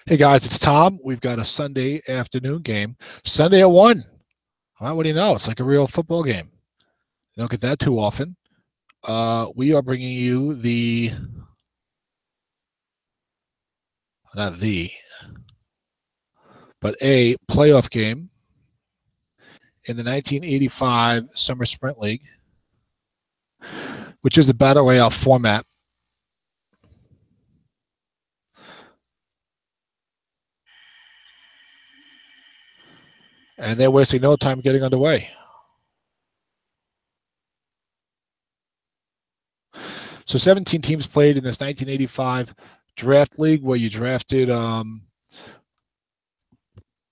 Hey guys, it's Tom. We've got a Sunday afternoon game. Sunday at 1. Well, what do you know? It's like a real football game. You don't get that too often. We are bringing you a playoff game in the 1985 Summer Sprint League, which is the Battle Royale format. And they're wasting no time getting underway. So 17 teams played in this 1985 draft league where you drafted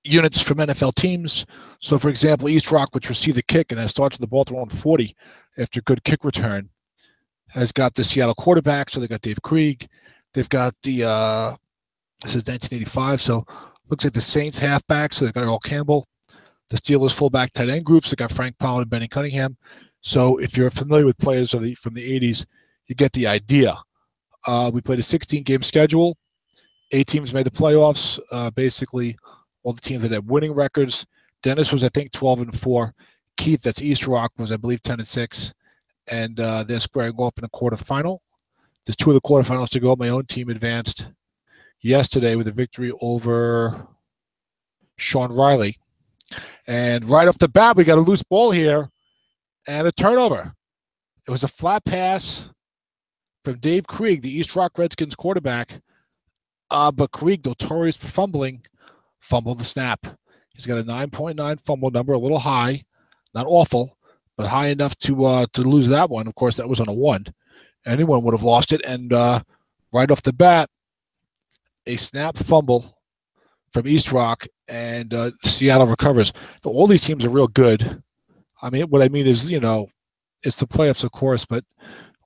units from NFL teams. So, for example, East Rock, which received the kick and has started the ball to their own 40 after a good kick return, has got the Seattle quarterback. So they got Dave Krieg. They've got the this is 1985, so looks like the Saints halfback. So they've got Earl Campbell. The Steelers fullback tight end groups. They got Frank Pollard and Benny Cunningham. So if you're familiar with players from the 80s, you get the idea. We played a 16-game schedule. 8 teams made the playoffs. Basically, all the teams that had winning records. Dennis was, I think, 12-4. Keith, that's East Rock, was, I believe, 10-6. And they're squaring off in a quarterfinal. There's 2 of the quarterfinals to go. My own team advanced yesterday with a victory over Sean Riley. And right off the bat, we got a loose ball here and a turnover. It was a flat pass from Dave Krieg, the East Rock Redskins quarterback. But Krieg, notorious for fumbling, fumbled the snap. He's got a 9.9 fumble number, a little high, not awful, but high enough to lose that one. Of course, that was on a 1. Anyone would have lost it. And right off the bat, a snap fumble from East Rock, and Seattle recovers. All these teams are real good. I mean, what I mean is, you know, it's the playoffs, of course, but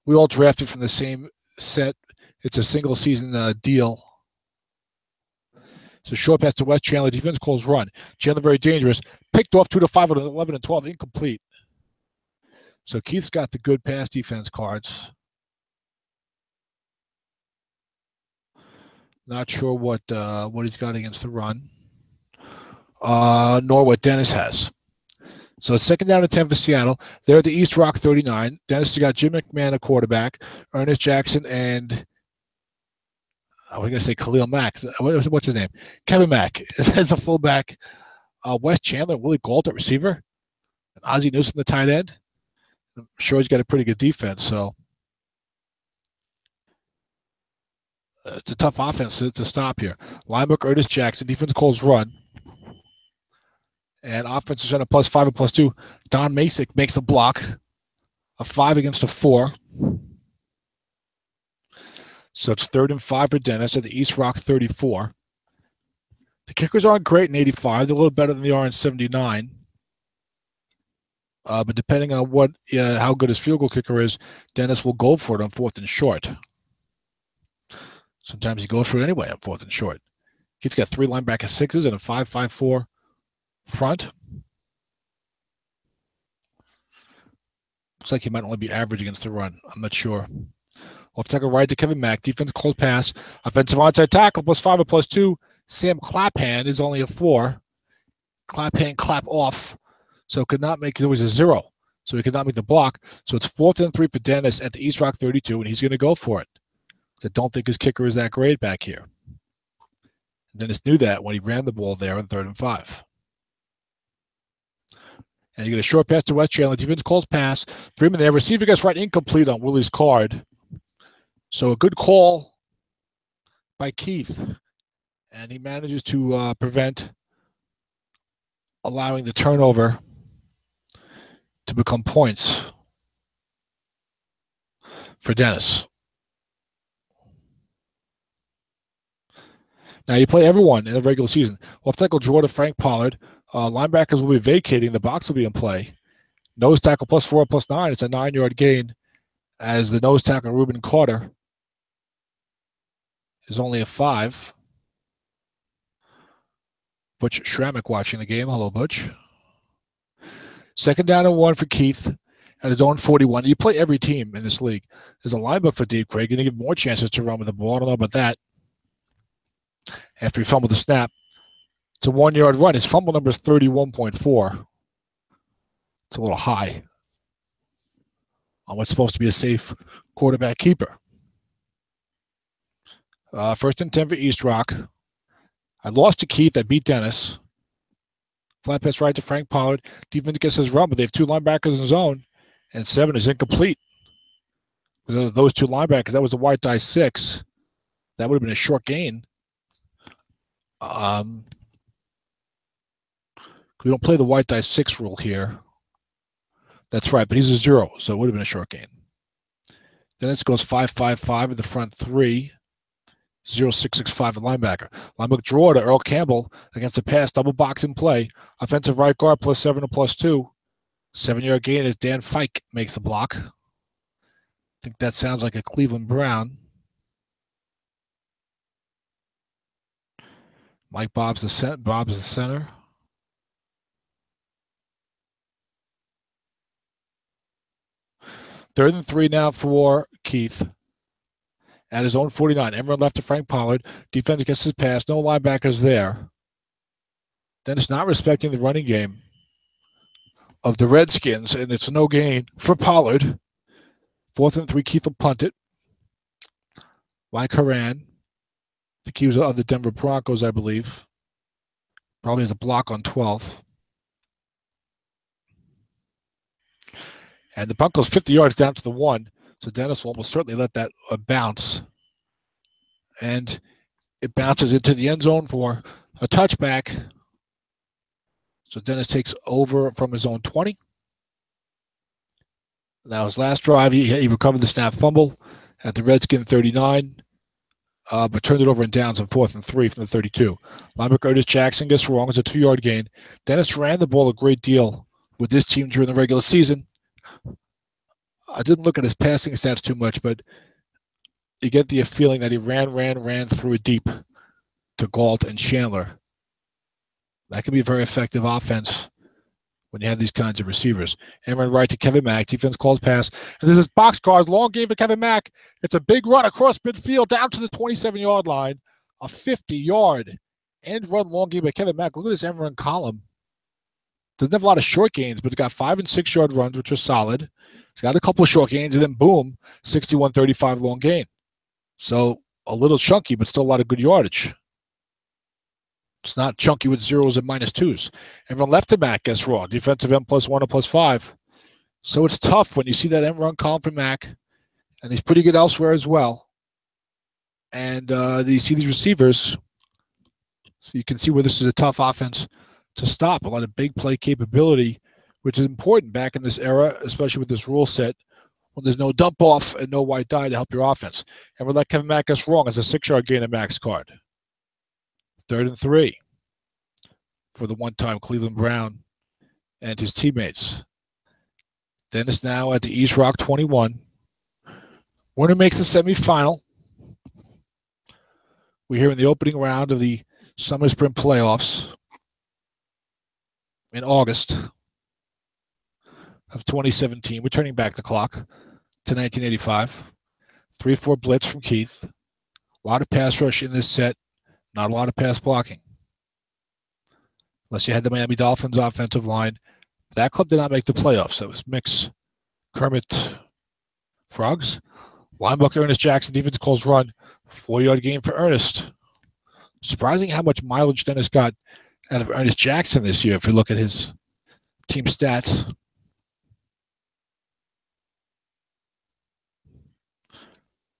we all drafted from the same set. It's a single season deal. So short pass to West Chandler. Defense calls run. Chandler very dangerous. Picked off 2 to 5 on 11 and 12. Incomplete. So Keith's got the good pass defense cards. Not sure what he's got against the run, nor what Dennis has. So it's 2nd down and 10 for Seattle. They're at the East Rock 39. Dennis has got Jim McMahon, a quarterback, Ernest Jackson, and I was going to say Khalil Mack. What's his name? Kevin Mack as a fullback. Wes Chandler and Willie Gault at receiver. And Ozzie Newsom, the tight end. I'm sure he's got a pretty good defense, so it's a tough offense to stop here. Linebacker Ernest Jackson. Defense calls run. And offense is on a +5 and +2. Don Masick makes a block. A 5 against a 4. So it's 3rd and 5 for Dennis at the East Rock 34. The kickers aren't great in 85. They're a little better than they are in 79. But depending on how good his field goal kicker is, Dennis will go for it on 4th and short. Sometimes he goes for it anyway on 4th and short. He's got 3 linebacker 6s and a 5.54 front. Looks like he might only be average against the run. I'm not sure. Off tackle right to Kevin Mack. Defense close pass. Offensive onside tackle +5 or +2. Sam Clapham is only a 4. Clapham clap off. So could not make, there was a 0. So he could not make the block. So it's 4th and 3 for Dennis at the East Rock 32, and he's going to go for it. I don't think his kicker is that great back here. Dennis knew that when he ran the ball there on 3rd and 5. And you get a short pass to West Chandler. Defense calls pass. 3 men there. Receiver gets right, incomplete on Willie's card. So a good call by Keith. And he manages to prevent allowing the turnover to become points for Dennis. Now, you play everyone in the regular season. Off tackle draw to Frank Pollard. Linebackers will be vacating. The box will be in play. Nose tackle +4 or +9. It's a 9-yard gain as the nose tackle, Reuben Carter, is only a 5. Butch Schramek watching the game. Hello, Butch. 2nd down and 1 for Keith at his own 41. You play every team in this league. There's a linebacker for Dave Krieg. You're going to give more chances to run with the ball. I don't know about that. after he fumbled the snap. It's a 1 yard run. His fumble number is 31.4. It's a little high on what's supposed to be a safe quarterback keeper. First and 10 for East Rock. I lost to Keith. I beat Dennis. Flat pass right to Frank Pollard. Defense gets his run, but they have 2 linebackers in zone, and 7 is incomplete. Those 2 linebackers, that was the white die 6. That would have been a short gain. We don't play the white die 6 rule here. That's right, but he's a 0, so it would have been a short gain. Dennis goes 5-5-5 with the front 3. 0-6-6-5 at linebacker. Linebacker draw to Earl Campbell against the pass, double box in play. Offensive right guard +7 to +2. 7-yard gain as Dan Fike makes the block. I think that sounds like a Cleveland Brown. Mike Bob's the center. Third and 3 now for Keith. At his own 49. Emron left to Frank Pollard. Defense gets his pass. No linebackers there. Dennis not respecting the running game of the Redskins, and it's no gain for Pollard. 4th and 3, Keith will punt it. Mike Haran. The key was of the Denver Broncos, I believe. Probably has a block on 12. And the Broncos 50 yards down to the 1. So Dennis will almost certainly let that bounce. And it bounces into the end zone for a touchback. So Dennis takes over from his own 20. Now his last drive, he recovered the snap fumble at the Redskin 39, but turned it over in downs on 4th and 3 from the 32. Linebacker Curtis Jackson gets wrong. It's a 2-yard gain. Dennis ran the ball a great deal with this team during the regular season. I didn't look at his passing stats too much, but you get the feeling that he ran through it deep to Galt and Chandler. That can be a very effective offense when you have these kinds of receivers. And run right to Kevin Mack. Defense calls pass. And this is boxcars. Long game for Kevin Mack. It's a big run across midfield down to the 27-yard line. A 50-yard end run long game by Kevin Mack. Look at this end run column. Doesn't have a lot of short gains, but it's got 5- and 6-yard runs, which are solid. It's got a couple of short gains, and then boom, 61-35 long gain. So a little chunky, but still a lot of good yardage. It's not chunky with 0s and -2s. And from left to back gets wrong. Defensive end +1 or +5. So it's tough when you see that end run column for Mack, and he's pretty good elsewhere as well. And you see these receivers, so you can see where this is a tough offense to stop. A lot of big play capability, which is important back in this era, especially with this rule set, when there's no dump off and no white die to help your offense. And we'll let Kevin Mack get wrong as a 6-yard gain at Mack's card. 3rd and 3 for the one-time Cleveland Brown and his teammates. Dennis now at the East Rock 21. Winner makes the semifinal. We're here in the opening round of the Summer Sprint Playoffs in August of 2017. We're turning back the clock to 1985. 3-4 blitz from Keith. A lot of pass rush in this set. Not a lot of pass blocking. Unless you had the Miami Dolphins offensive line. That club did not make the playoffs. That was Mix, Kermit, Frogs. Linebacker Ernest Jackson, defense calls run. 4-yard gain for Ernest. Surprising how much mileage Dennis got out of Ernest Jackson this year if you look at his team stats.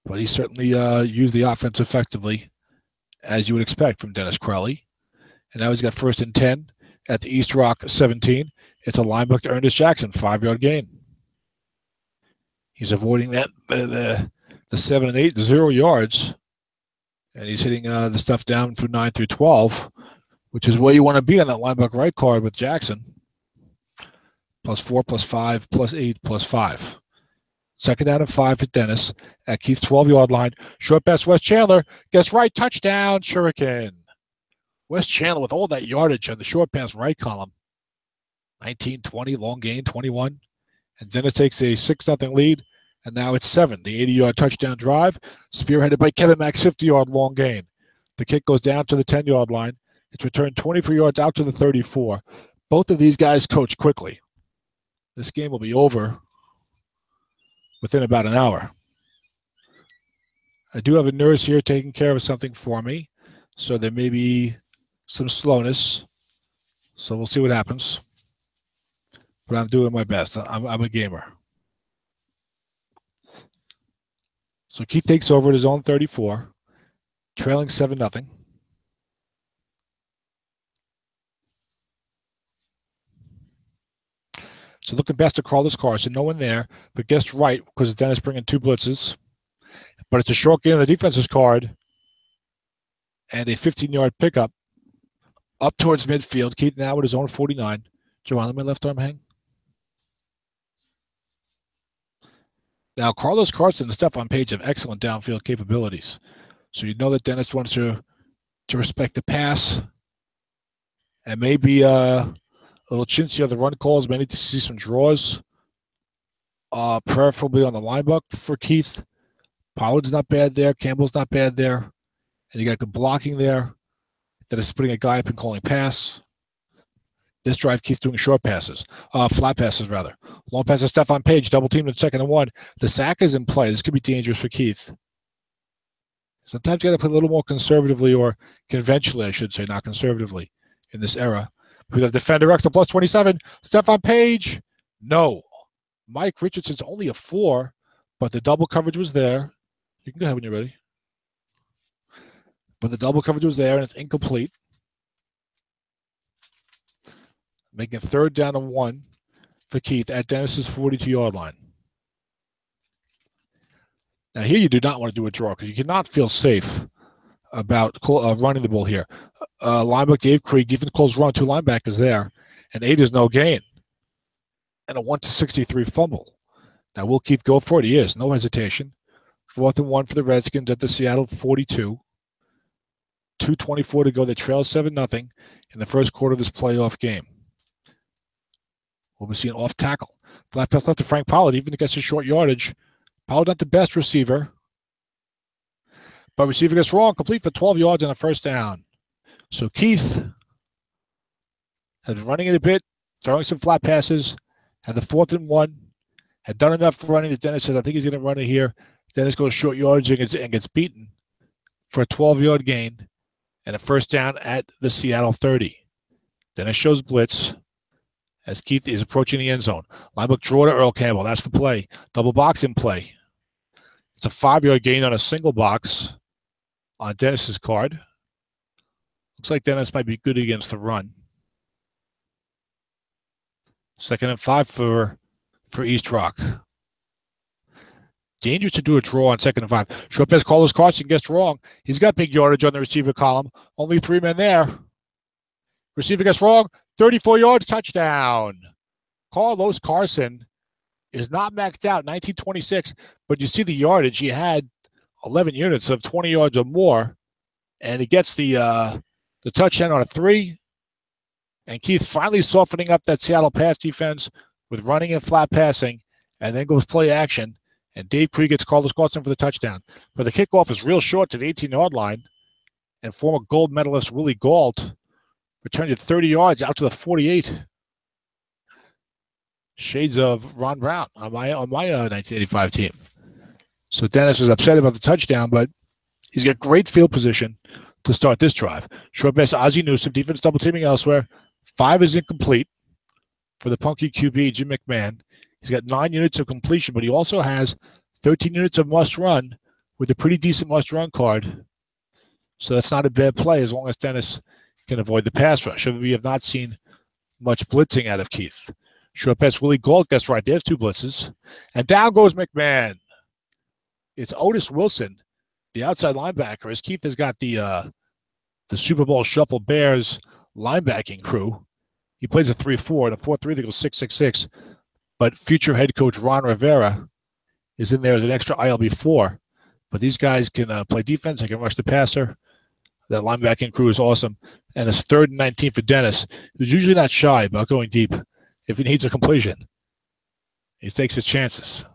But he certainly used the offense effectively, as you would expect from Dennis Crowley. And now he's got 1st and 10 at the East Rock 17. It's a linebacker to Ernest Jackson, 5-yard gain. He's avoiding that the 7 and 8, 0 yards. And he's hitting the stuff down from 9 through 12, which is where you want to be on that linebacker right card with Jackson. +4, +5, +8, +5. 2nd down and 5 for Dennis at Keith's 12-yard line. Short pass, Wes Chandler gets right, touchdown, Shuriken. Wes Chandler with all that yardage on the short pass right column. 19, 20, long gain, 21. And Dennis takes a 6-0 lead, and now it's 7. The 80-yard touchdown drive, spearheaded by Kevin Mack's 50-yard long gain. The kick goes down to the 10-yard line. It's returned 24 yards out to the 34. Both of these guys coach quickly. This game will be over within about an hour. I do have a nurse here taking care of something for me, so there may be some slowness. So we'll see what happens. But I'm doing my best. I'm a gamer. So Keith takes over at his own 34, trailing 7-0. So looking best to Carlos Carson. No one there, but guessed right because Dennis bringing 2 blitzes. But it's a short game on the defense's card and a 15-yard pickup up towards midfield. Keith now at his own 49. Joanne, let my left arm hang. Now, Carlos Carson and Stephon Page have excellent downfield capabilities. So you know that Dennis wants to respect the pass and maybe a little chintzy on the run calls. May need to see some draws, preferably on the linebacker for Keith. Pollard's not bad there. Campbell's not bad there. And you got good blocking there. That is putting a guy up and calling pass. This drive, Keith's doing short passes, flat passes rather. Long passes, Stephon Page, double teamed at 2nd and 1. The sack is in play. This could be dangerous for Keith. Sometimes you got to play a little more conservatively or conventionally, I should say, not conservatively in this era. We got a defender extra plus 27. Stephon Page, no. Mike Richardson's only a 4, but the double coverage was there. You can go ahead when you're ready. But the double coverage was there, and it's incomplete. Making 3rd down and 1 for Keith at Dennis's 42-yard line. Now here you do not want to do a draw because you cannot feel safe about running the ball here. Linebacker Dave Krieg, defense calls run, 2 linebackers there, and 8 is no gain. And a 1-63 fumble. Now will Keith go for it? He is, no hesitation. 4th and 1 for the Redskins at the Seattle 42. 2:24 to go. They trail 7-0 in the first quarter of this playoff game. We'll be seeing off tackle. Flat pass left to Frank Pollard, even against his short yardage. Pollard not the best receiver. But receiver gets wrong, complete for 12 yards on a 1st down. So Keith had been running it a bit, throwing some flat passes, had the 4th and 1, had done enough running that Dennis says, I think he's going to run it here. Dennis goes short yardage and gets beaten for a 12-yard gain and a 1st down at the Seattle 30. Dennis shows blitz as Keith is approaching the end zone. Linebacker draw to Earl Campbell. That's the play. Double box in play. It's a 5-yard gain on a single box on Dennis's card. Looks like Dennis might be good against the run. 2nd and 5 for East Rock. Dangerous to do a draw on 2nd and 5. Short pass, Carlos Carson gets wrong. He's got big yardage on the receiver column. Only 3 men there. Receiver gets wrong. 34 yards, touchdown. Carlos Carson is not maxed out, 1926, but you see the yardage. He had 11 units of 20 yards or more, and he gets the touchdown on a 3. And Keith finally softening up that Seattle pass defense with running and flat passing, and then goes play action. And Dave Krieg gets Carlos Carson for the touchdown. But the kickoff is real short to the 18-yard line, and former gold medalist Willie Gault returned it 30 yards out to the 48. Shades of Ron Brown on my 1985 team. So Dennis is upset about the touchdown, but he's got great field position to start this drive. Short pass, Ozzie Newsome, defense double teaming elsewhere. 5 is incomplete for the punky QB, Jim McMahon. He's got 9 units of completion, but he also has 13 units of must run with a pretty decent must run card. So that's not a bad play as long as Dennis can avoid the pass rush. We have not seen much blitzing out of Keith. Short pass, Willie Gault gets right. There's 2 blitzes. And down goes McMahon. It's Otis Wilson, the outside linebacker, as Keith has got the Super Bowl Shuffle Bears linebacking crew. He plays a 3-4 and a 4-3 that goes 6-6-6. But future head coach Ron Rivera is in there as an extra ILB4. But these guys can play defense. They can rush the passer. That linebacking crew is awesome. And it's 3rd and 19 for Dennis, who's usually not shy about going deep if he needs a completion. He takes his chances.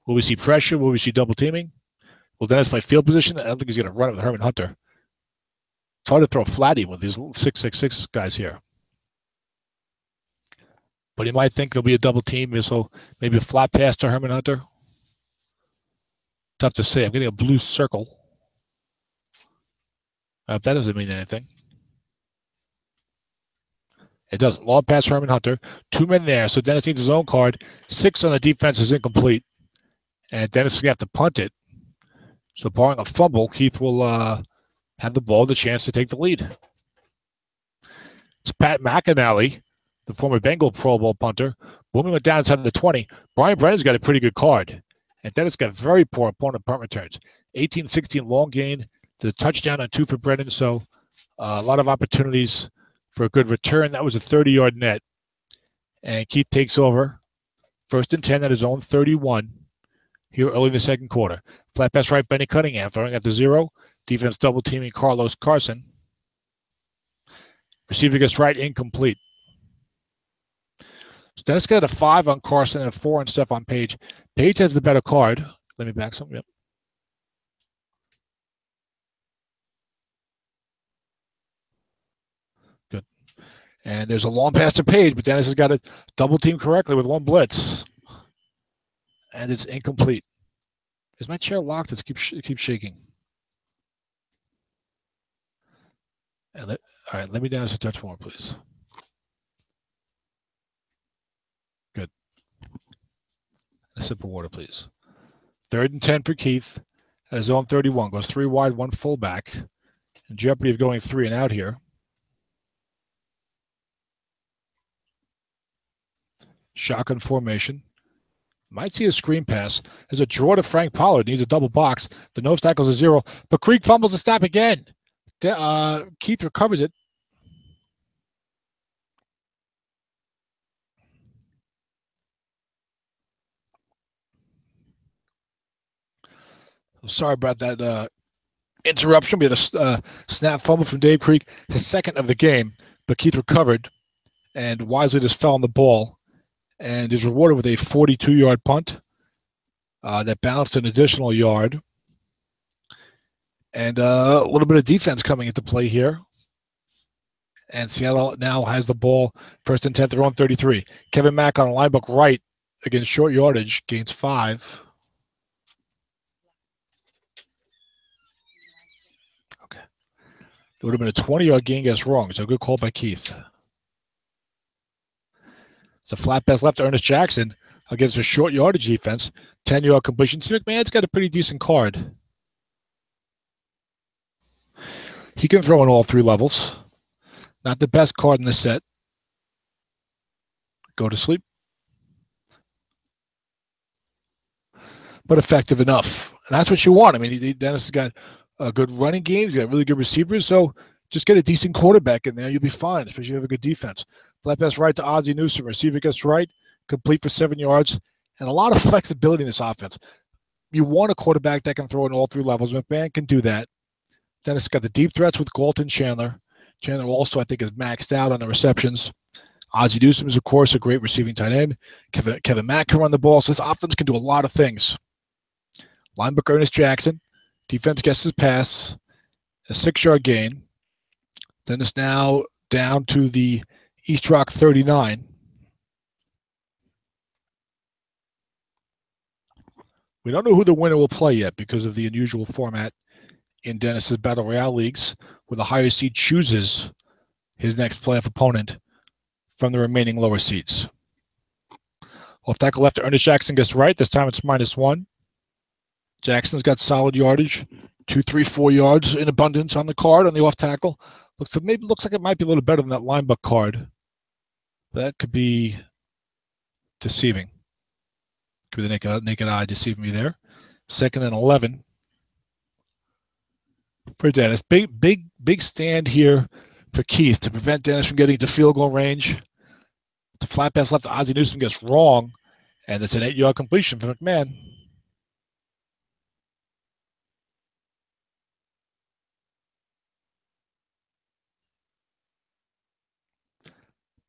Will we see pressure? Will we see double teaming? Will Dennis play field position? I don't think he's going to run it with Herman Hunter. It's hard to throw a flatty with these 6'6" guys here. But he might think there'll be a double team, so maybe a flat pass to Herman Hunter. Tough to say. I'm getting a blue circle. If that doesn't mean anything. It doesn't. Long pass Herman Hunter. 2 men there, so Dennis needs his own card. 6 on the defense is incomplete. And Dennis is going to have to punt it. So barring a fumble, Keith will have the ball, the chance to take the lead. It's Pat McAnally, the former Bengal Pro Bowl punter. Booming went down inside the 20. Brian Brennan's got a pretty good card. And Dennis got very poor opponent punt returns. 18-16 long gain. The touchdown on 2 for Brennan. So a lot of opportunities for a good return. That was a 30-yard net. And Keith takes over. 1st and 10 at his own 31 here early in the second quarter. Flat pass right, Benny Cunningham throwing at the 0. Defense double teaming Carlos Carson. Receiver gets right, incomplete. So Dennis got a 5 on Carson and a 4 on Stephon Page. Page has the better card. Let me back some. Yep. Good. And there's a long pass to Page, but Dennis has got it double team correctly with 1 blitz. And it's incomplete. Is my chair locked? It keeps shaking. And all right, let me down just a touch more, please. Good. A sip of water, please. 3rd and 10 for Keith at his own 31. Goes 3 wide, 1 fullback. In jeopardy of going 3 and out here. Shotgun formation. Might see a screen pass. There's a draw to Frank Pollard. Needs a double box. The nose tackle's a 0. But Krieg fumbles the snap again. Keith recovers it. Sorry about that interruption. We had a snap fumble from Dave Krieg, his 2nd of the game. But Keith recovered and wisely just fell on the ball. And is rewarded with a 42-yard punt that bounced an additional yard. And a little bit of defense coming into play here. And Seattle now has the ball. 1st and 10, they're on 33. Kevin Mack on a linebacker right against short yardage, gains 5. Okay. It would have been a 20-yard gain, gets wrong. So good call by Keith. It's a flat pass left to Ernest Jackson against a short yardage defense. 10-yard completion. See, McMahon's got a pretty decent card. He can throw in all 3 levels. Not the best card in the set. Go to sleep. But effective enough. And that's what you want. I mean, Dennis has got a good running game. He's got really good receivers. So just get a decent quarterback in there. You'll be fine, especially if you have a good defense. Flat pass right to Ozzie Newsome. Receiver gets right. Complete for 7 yards. And a lot of flexibility in this offense. You want a quarterback that can throw in all 3 levels. McMahon can do that. Dennis got the deep threats with Galton Chandler. Chandler also, I think, is maxed out on the receptions. Ozzie Newsome is, of course, a great receiving tight end. Kevin Mack can run the ball. So this offense can do a lot of things. Linebacker Ernest Jackson. Defense gets his pass. A 6-yard gain. Dennis now down to the East Rock 39. We don't know who the winner will play yet because of the unusual format in Dennis's Battle Royale leagues, where the higher seed chooses his next playoff opponent from the remaining lower seeds. Off tackle left to Ernest Jackson gets right. This time it's -1. Jackson's got solid yardage, 2, 3, 4 yards in abundance on the card on the off tackle. Looks like it might be a little better than that linebacker card. That could be deceiving. Could be the naked eye deceiving me there. 2nd and 11 for Dennis. Big stand here for Keith to prevent Dennis from getting to field goal range. The flat pass left to Ozzie Newsome gets wrong, and it's an 8-yard completion for McMahon.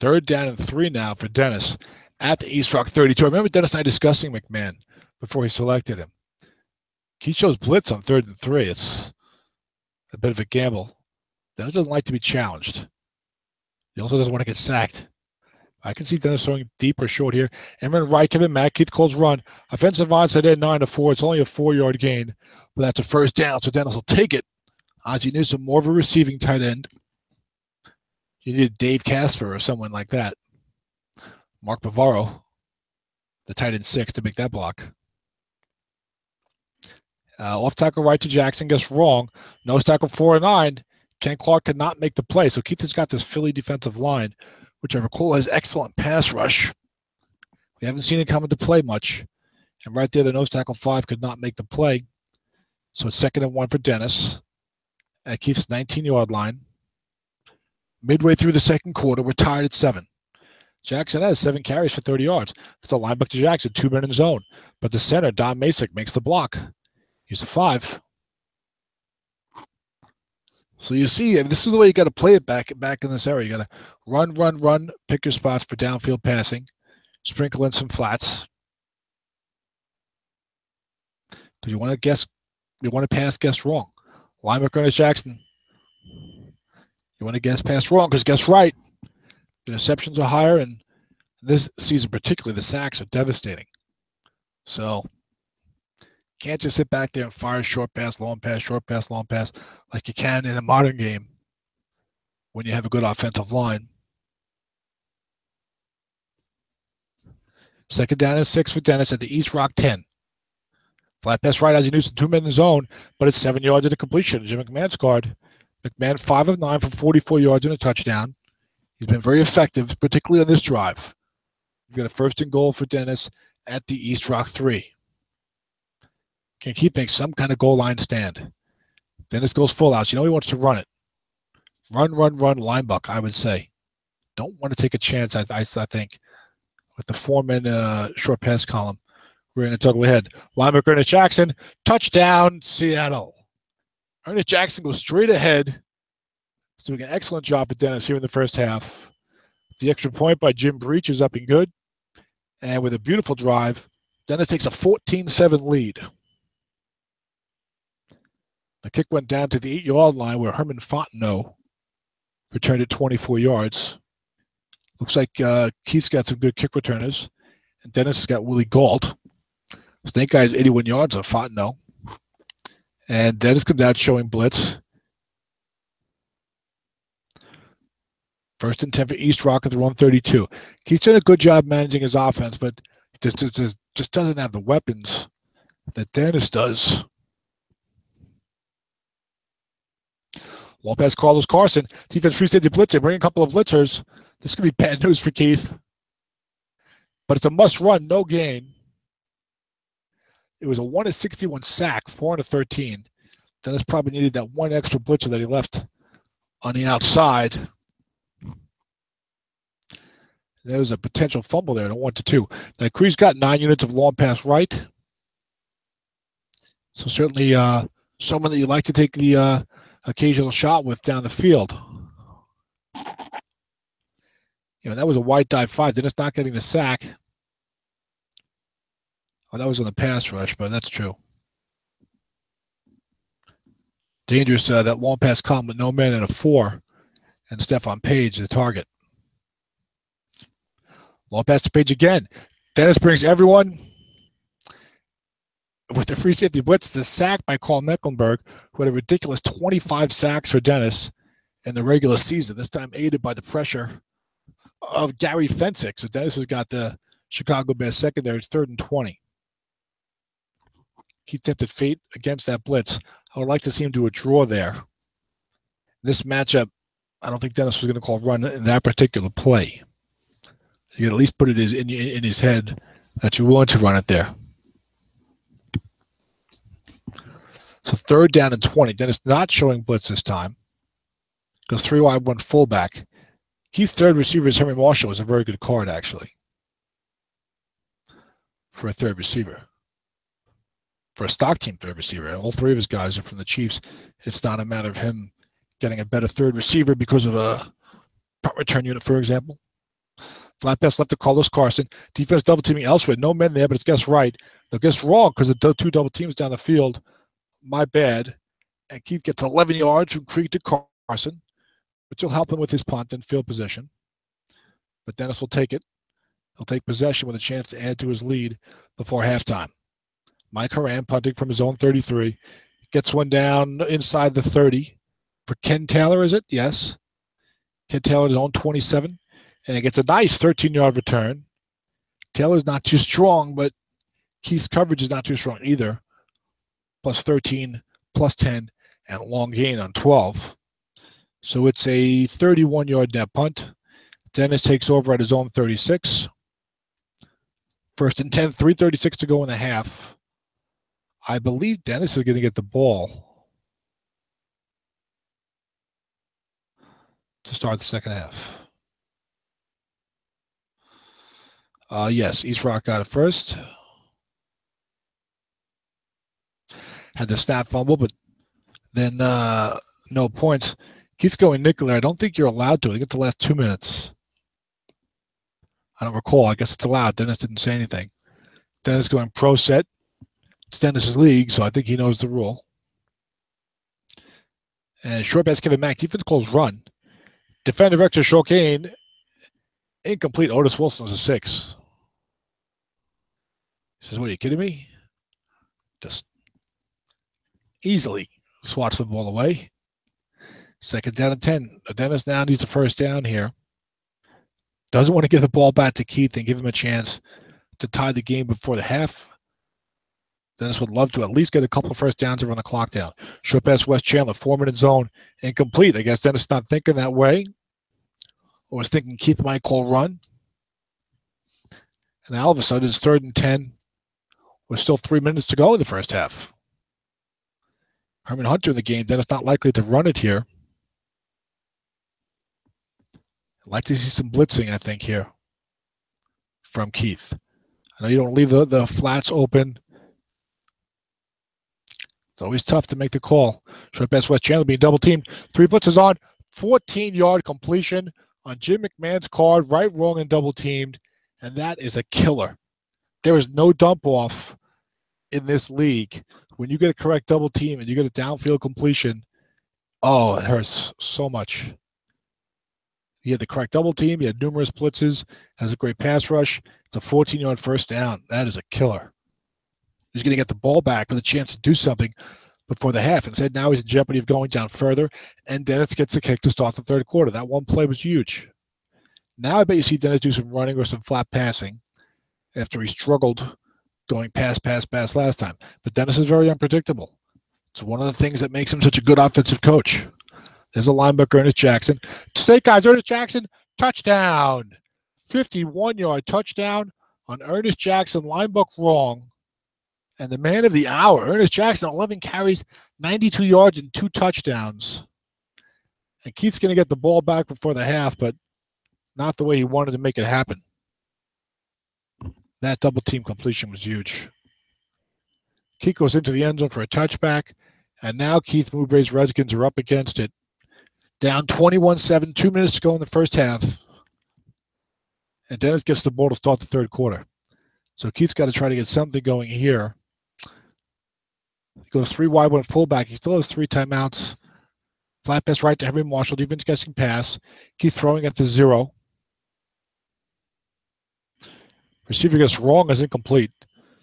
Third down and 3 now for Dennis at the East Rock 32. I remember Dennis and I discussing McMahon before he selected him. Keith shows blitz on 3rd and 3. It's a bit of a gamble. Dennis doesn't like to be challenged. He also doesn't want to get sacked. I can see Dennis throwing deep or short here. Aaron right, Kevin Mack, Keith calls run. Offensive onside at 9-4. It's only a 4-yard gain, but that's a first down, so Dennis will take it. Ozzie Newsome, more of a receiving tight end. You need Dave Casper or someone like that. Mark Bavaro, the tight end 6, to make that block. Off tackle right to Jackson, gets wrong. Nose tackle 4 and 9. Ken Clark could not make the play, so Keith has got this Philly defensive line, which I recall has excellent pass rush. We haven't seen it come into play much. And right there, the nose tackle 5 could not make the play. So it's 2nd and 1 for Dennis at Keith's 19-yard line. Midway through the second quarter, we're tied at 7. Jackson has 7 carries for 30 yards. That's a linebacker to Jackson, 2 men in zone. But the center, Don Masick, makes the block. He's a 5. So you see, this is the way you got to play it back in this area. You got to run, pick your spots for downfield passing, sprinkle in some flats. Because you want to pass, guess wrong. Linebacker to Jackson. You want to pass wrong because guess right. The interceptions are higher, and this season particularly, the sacks are devastating. So can't just sit back there and fire short pass, long pass, short pass, long pass like you can in a modern game when you have a good offensive line. 2nd down and 6 for Dennis at the East Rock 10. Flat pass right as he used 2 men in zone, but it's 7 yards at a completion. Jim McMahon's guard. McMahon 5 of 9 for 44 yards and a touchdown. He's been very effective, particularly on this drive. We've got a 1st and goal for Dennis at the East Rock 3. Can Keith make some kind of goal line stand? Dennis goes full out. You know he wants to run it. Run, line buck, I would say. Don't want to take a chance, I think, with the 4-man short pass column. We're in a tuggle ahead. Linebacker Ernest Jackson. Touchdown, Seattle. Ernest Jackson goes straight ahead. He's doing an excellent job for Dennis here in the first half. The extra point by Jim Breach is up and good. And with a beautiful drive, Dennis takes a 14-7 lead. The kick went down to the 8-yard line where Herman Fontenot returned it 24 yards. Looks like Keith's got some good kick returners. And Dennis has got Willie Gault. Snake Guy's 81 yards on Fontenot. And Dennis comes out showing blitz. 1st and 10 for East Rock at the 132. Keith's done a good job managing his offense, but just doesn't have the weapons that Dennis does. Long pass Carlos Carson. Defense free safety blitzer. Bring a couple of blitzers. This could be bad news for Keith. But it's a must run, no gain. It was a 1-61 sack, 4-13. Dennis probably needed that one extra blitzer that he left on the outside. There was a potential fumble there, a 1-2. Now, Cree's got 9 units of long pass right. So certainly someone that you like to take the occasional shot with down the field. You know, that was a wide dive 5. Dennis not getting the sack. Oh, that was on the pass rush, but that's true. Dangerous, that long pass column with no man and a 4. And Stephon Page, the target. Long pass to Page again. Dennis brings everyone with the free safety blitz. The sack by Carl Mecklenburg, who had a ridiculous 25 sacks for Dennis in the regular season, this time aided by the pressure of Gary Fensick. So Dennis has got the Chicago Bears secondary 3rd and 20. He tempted fate against that blitz. I would like to see him do a draw there. This matchup, I don't think Dennis was going to call run in that particular play. You can at least put it in his head that you're willing to run it there. So 3rd down and 20. Dennis not showing blitz this time. Goes 3 wide, 1 fullback. Keith's 3rd receiver is Henry Marshall. Is a very good card, actually, for a 3rd receiver. For a stock team 3rd receiver. All 3 of his guys are from the Chiefs. It's not a matter of him getting a better 3rd receiver because of a punt return unit, for example. Flat pass left to Carlos Carson. Defense double teaming elsewhere. No men there, but it's guess right. They'll guess wrong because the 2 double teams down the field My bad. And Keith gets 11 yards from Krieg to Carson, which will help him with his punt and field position. But Dennis will take it. He'll take possession with a chance to add to his lead before halftime. Mike Horan punting from his own 33. Gets one down inside the 30 for Ken Taylor, is it? Yes. Ken Taylor his own 27. And it gets a nice 13-yard return. Taylor's not too strong, but Keith's coverage is not too strong either. Plus 13, plus 10, and a long gain on 12. So it's a 31-yard net punt. Dennis takes over at his own 36. First and 10, 3:36 to go in the half. I believe Dennis is going to get the ball to start the second half. Yes, East Rock got it first. Had the snap fumble, but then no points. Keith's going nickel. I don't think you're allowed to. I think it's the last 2 minutes. I don't recall. I guess it's allowed. Dennis didn't say anything. Dennis going pro set. It's Dennis's league, so I think he knows the rule. And short pass, Kevin Mack. Defense calls run. Defender Vector Shokane. Incomplete. Otis Wilson is a 6. He says, what, are you kidding me? Just easily swats the ball away. Second down and 10. Dennis now needs a first down here. Doesn't want to give the ball back to Keith and give him a chance to tie the game before the half. Dennis would love to at least get a couple of first downs to run the clock down. Short pass West Chandler, 4-minute zone, incomplete. I guess Dennis not thinking that way. Or was thinking Keith might call run. And all of a sudden it's 3rd and 10. With still 3 minutes to go in the first half. Herman Hunter in the game. Dennis not likely to run it here. I'd like to see some blitzing, I think, here from Keith. I know you don't leave the flats open. It's always tough to make the call. Short pass West Chandler being double teamed. 3 blitzes on. 14-yard completion on Jim McMahon's card. Right, wrong, and double teamed. And that is a killer. There is no dump off in this league. When you get a correct double team and you get a downfield completion, oh, it hurts so much. You had the correct double team. You had numerous blitzes. Has a great pass rush. It's a 14-yard first down. That is a killer. He's going to get the ball back with a chance to do something before the half. Instead, now he's in jeopardy of going down further, and Dennis gets the kick to start the third quarter. That one play was huge. Now I bet you see Dennis do some running or some flat passing after he struggled going pass last time. But Dennis is very unpredictable. It's one of the things that makes him such a good offensive coach. There's a linebacker, Ernest Jackson. State guys, Ernest Jackson, touchdown. 51-yard touchdown on Ernest Jackson, linebacker wrong. And the man of the hour, Ernest Jackson, 11 carries, 92 yards, and 2 touchdowns. And Keith's going to get the ball back before the half, but not the way he wanted to make it happen. That double team completion was huge. Keith goes into the end zone for a touchback, and now Keith Moubray's Redskins are up against it. Down 21-7, 2 minutes to go in the first half. And Dennis gets the ball to start the third quarter. So Keith's got to try to get something going here. He goes 3 wide, 1 fullback. He still has 3 timeouts. Flat pass right to Henry Marshall. Defense guessing pass. Keith throwing at the 0. Receiver gets wrong as incomplete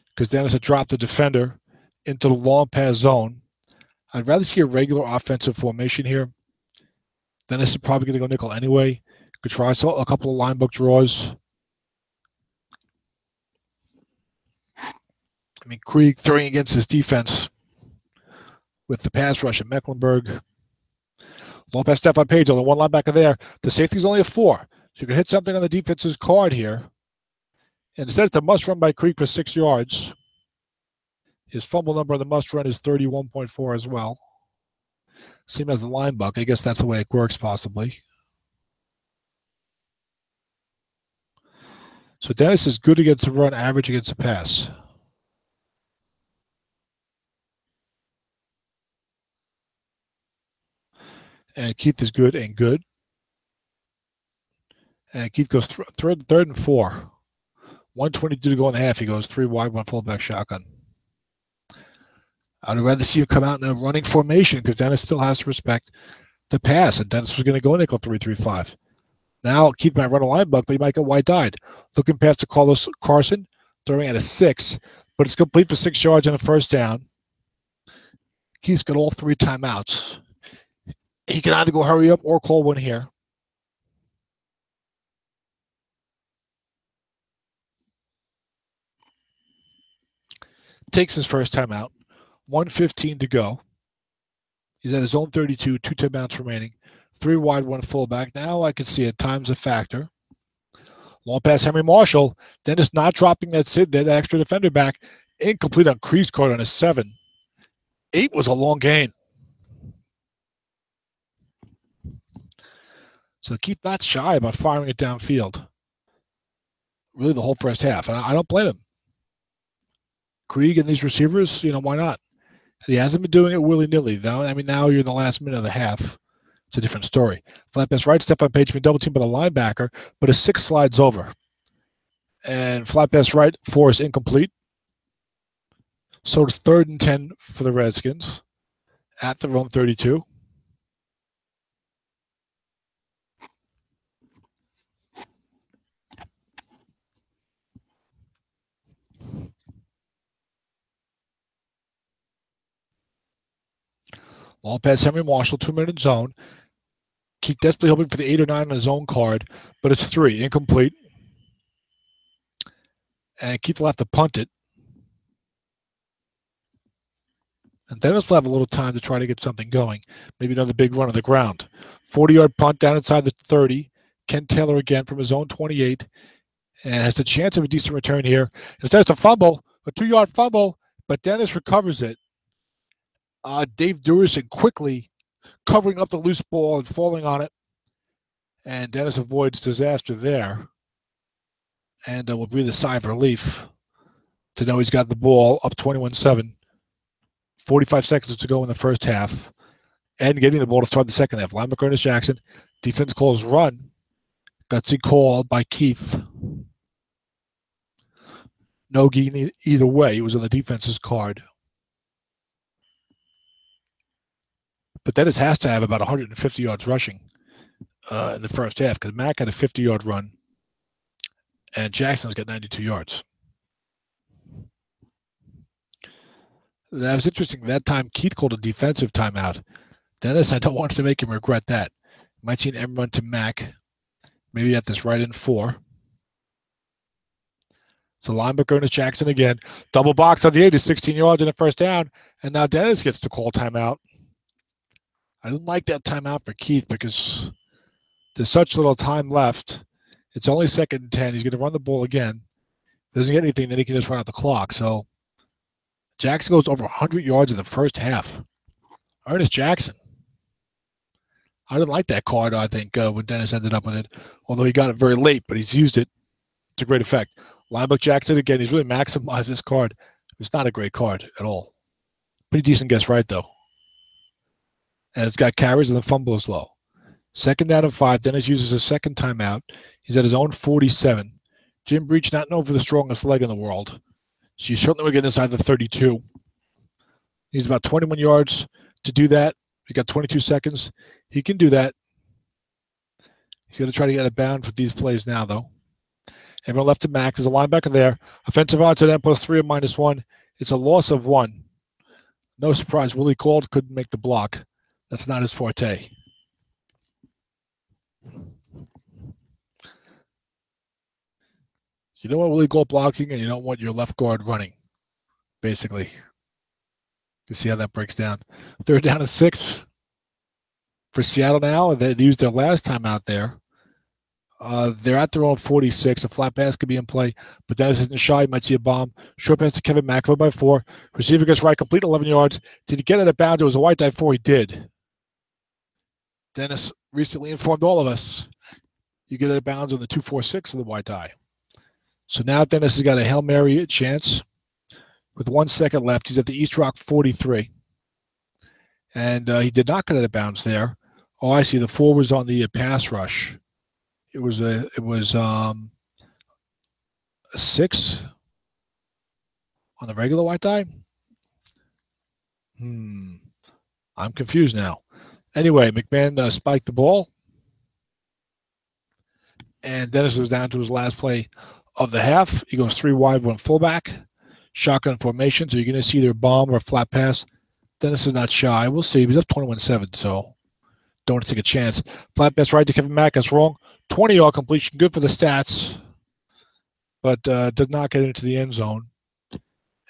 because Dennis had dropped the defender into the long pass zone. I'd rather see a regular offensive formation here. Dennis is probably going to go nickel anyway. Could try a couple of line book draws. I mean, Krieg throwing against his defense with the pass rush at Mecklenburg. Long pass Stefan Page on the one linebacker there. The safety's only a 4. So you can hit something on the defense's card here. And instead, it's a must run by Krieg for 6 yards. His fumble number on the must run is 31.4 as well. Same as the line buck. I guess that's the way it works, possibly. So Dennis is good against the run, average against the pass. And Keith is good and good. And Keith goes third and 4. 1:22 to go in the half. He goes 3 wide, 1 fullback shotgun. I'd rather see him come out in a running formation because Dennis still has to respect the pass, and Dennis was going to go nickel 3-3-5. Now Keith might run a line buck, but he might get wide-eyed. Looking past to Carlos Carson, throwing at a 6, but it's complete for 6 yards and a first down. Keith's got all 3 timeouts. He can either go hurry up or call one here. Takes his first timeout. 1:15 to go. He's at his own 32, 2 timeouts remaining. 3 wide, 1 fullback. Now I can see it. Time's a factor. Long pass, Henry Marshall. Dennis not dropping that extra defender back. Incomplete on crease card on a 7. 8 was a long gain. So Keith not shy about firing it downfield. Really the whole first half. And I don't blame him. Krieg and these receivers, why not? He hasn't been doing it willy-nilly, though. I mean, now you're in the last minute of the half. It's a different story. Flat pass right, Stefan Page been double teamed by the linebacker, but a 6 slides over. And flat pass right, 4 is incomplete. So it's 3rd and 10 for the Redskins at their own 32. Long pass, Henry Marshall, 2-minute zone. Keith desperately hoping for the 8 or 9 on his own card, but it's 3, incomplete. And Keith will have to punt it. And Dennis will have a little time to try to get something going. Maybe another big run on the ground. 40-yard punt down inside the 30. Ken Taylor again from his own 28. And has a chance of a decent return here. Instead, it's a fumble, a 2-yard fumble, but Dennis recovers it. Dave Durison quickly covering up the loose ball and falling on it. And Dennis avoids disaster there. And will breathe a sigh of relief to know he's got the ball up 21-7. 45 seconds to go in the first half. And getting the ball to start the second half. Linebacker Ernest Jackson. Defense calls run. Gutsy call by Keith. No gain either way. It was on the defense's card. But Dennis has to have about 150 yards rushing in the first half because Mack had a 50-yard run and Jackson's got 92 yards. That was interesting. That time Keith called a defensive timeout. Dennis, I know, wants to make him regret that. Might see an M run to Mack. Maybe at this right in 4. So linebacker Ernest Jackson again. Double box on the 8 is 16 yards in the first down. And now Dennis gets to call timeout. I didn't like that timeout for Keith because there's such little time left. It's only 2nd and 10. He's going to run the ball again. Doesn't get anything, then he can just run out the clock. So Jackson goes over 100 yards in the first half. Ernest Jackson. I didn't like that card, I think, when Dennis ended up with it. Although he got it very late, but he's used it to great effect. Linebacker Jackson, again, he's really maximized this card. It's not a great card at all. Pretty decent guess right, though. And it's got carries and the fumble is low. 2nd down and 5. Dennis uses his second timeout. He's at his own 47. Jim Breach not known for the strongest leg in the world. So you certainly will get inside the 32. He's about 21 yards to do that. He's got 22 seconds. He can do that. He's going to try to get a bound for these plays now, though. Everyone left to Max. There's a linebacker there. Offensive odds at N+3 or -1. It's a loss of 1. No surprise. Willie called, couldn't make the block. That's not his forte. You don't want Willie Gold blocking, and you don't want your left guard running, basically. You see how that breaks down. 3rd down and 6 for Seattle now. They used their last time out there. They're at their own 46. A flat pass could be in play, but Dennis isn't shy. You might see a bomb. Short pass to Kevin Mack, by 4. Receiver gets right, complete 11 yards. Did he get it at bounds? It was a white dive 4. He did. Dennis recently informed all of us you get it at bounds on the 2-4-6 of the white die. So now Dennis has got a Hail Mary chance with 1 second left. He's at the East Rock 43. And he did not get it at bounds there. Oh, I see. The 4 was on the pass rush. It was a 6 on the regular white die. I'm confused now. Anyway, McMahon spiked the ball. And Dennis was down to his last play of the half. He goes 3 wide, 1 fullback. Shotgun formation, so you're going to see either a bomb or a flat pass. Dennis is not shy. We'll see. He's up 21-7, so don't want to take a chance. Flat pass right to Kevin Mack. That's wrong. 20-yard completion. Good for the stats, but does not get into the end zone.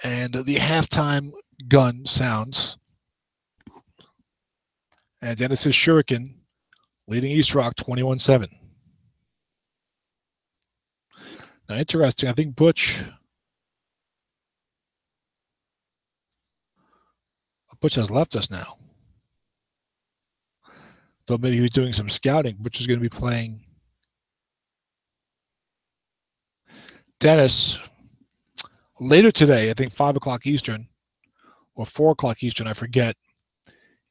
And the halftime gun sounds. And Dennis's Shuriken leading East Rock 21-7. Now, interesting. I think Butch has left us now. So maybe he was doing some scouting. Butch is going to be playing Dennis later today, I think 5 o'clock Eastern or 4 o'clock Eastern, I forget,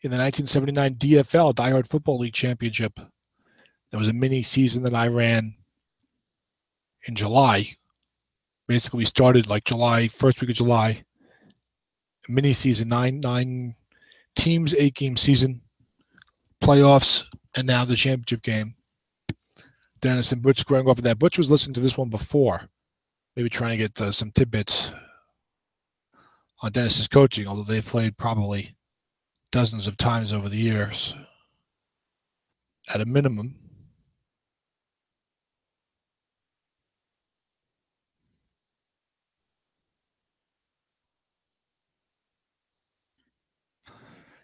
in the 1979 DFL, Die Hard Football League Championship. There was a mini season that I ran in July. Basically, we started like first week of July. Mini season, nine teams, 8-game season, playoffs, and now the championship game. Dennis and Butch squaring off of that. Butch was listening to this one before, maybe trying to get some tidbits on Dennis's coaching, although they've played probably dozens of times over the years at a minimum.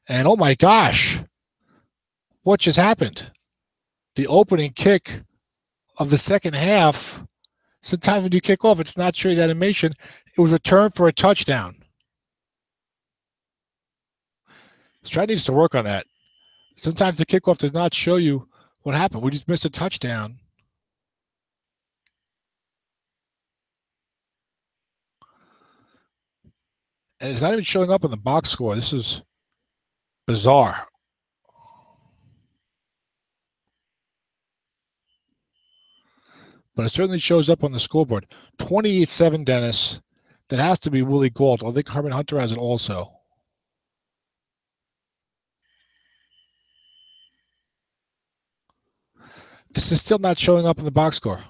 And oh my gosh, what just happened? The opening kick of the second half, sometimes when you kick off, it's not showing that animation. It was returned for a touchdown. Strat needs to work on that. Sometimes the kickoff does not show you what happened. We just missed a touchdown. And it's not even showing up in the box score. This is bizarre. But it certainly shows up on the scoreboard. 28-7, Dennis. That has to be Willie Gault. I think Herman Hunter has it also. This is still not showing up in the box score.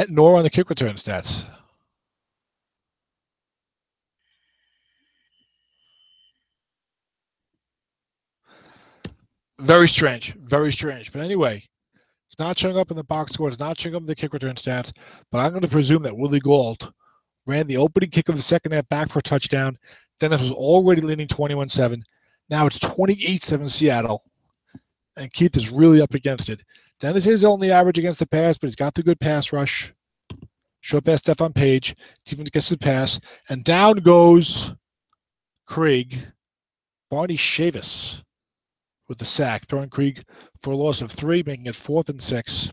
Nor on the kick return stats. Very strange. Very strange. But anyway, it's not showing up in the box score. It's not showing up in the kick return stats. But I'm going to presume that Willie Gault ran the opening kick of the second half back for a touchdown. Dennis was already leading 21-7. Now it's 28-7 Seattle. And Keith is really up against it. Dennis is only average against the pass, but he's got the good pass rush. Short pass Stephon Page. Stevens gets the pass. And down goes Krieg. Barney Chavis with the sack, throwing Krieg for a loss of 3, making it 4th and 6.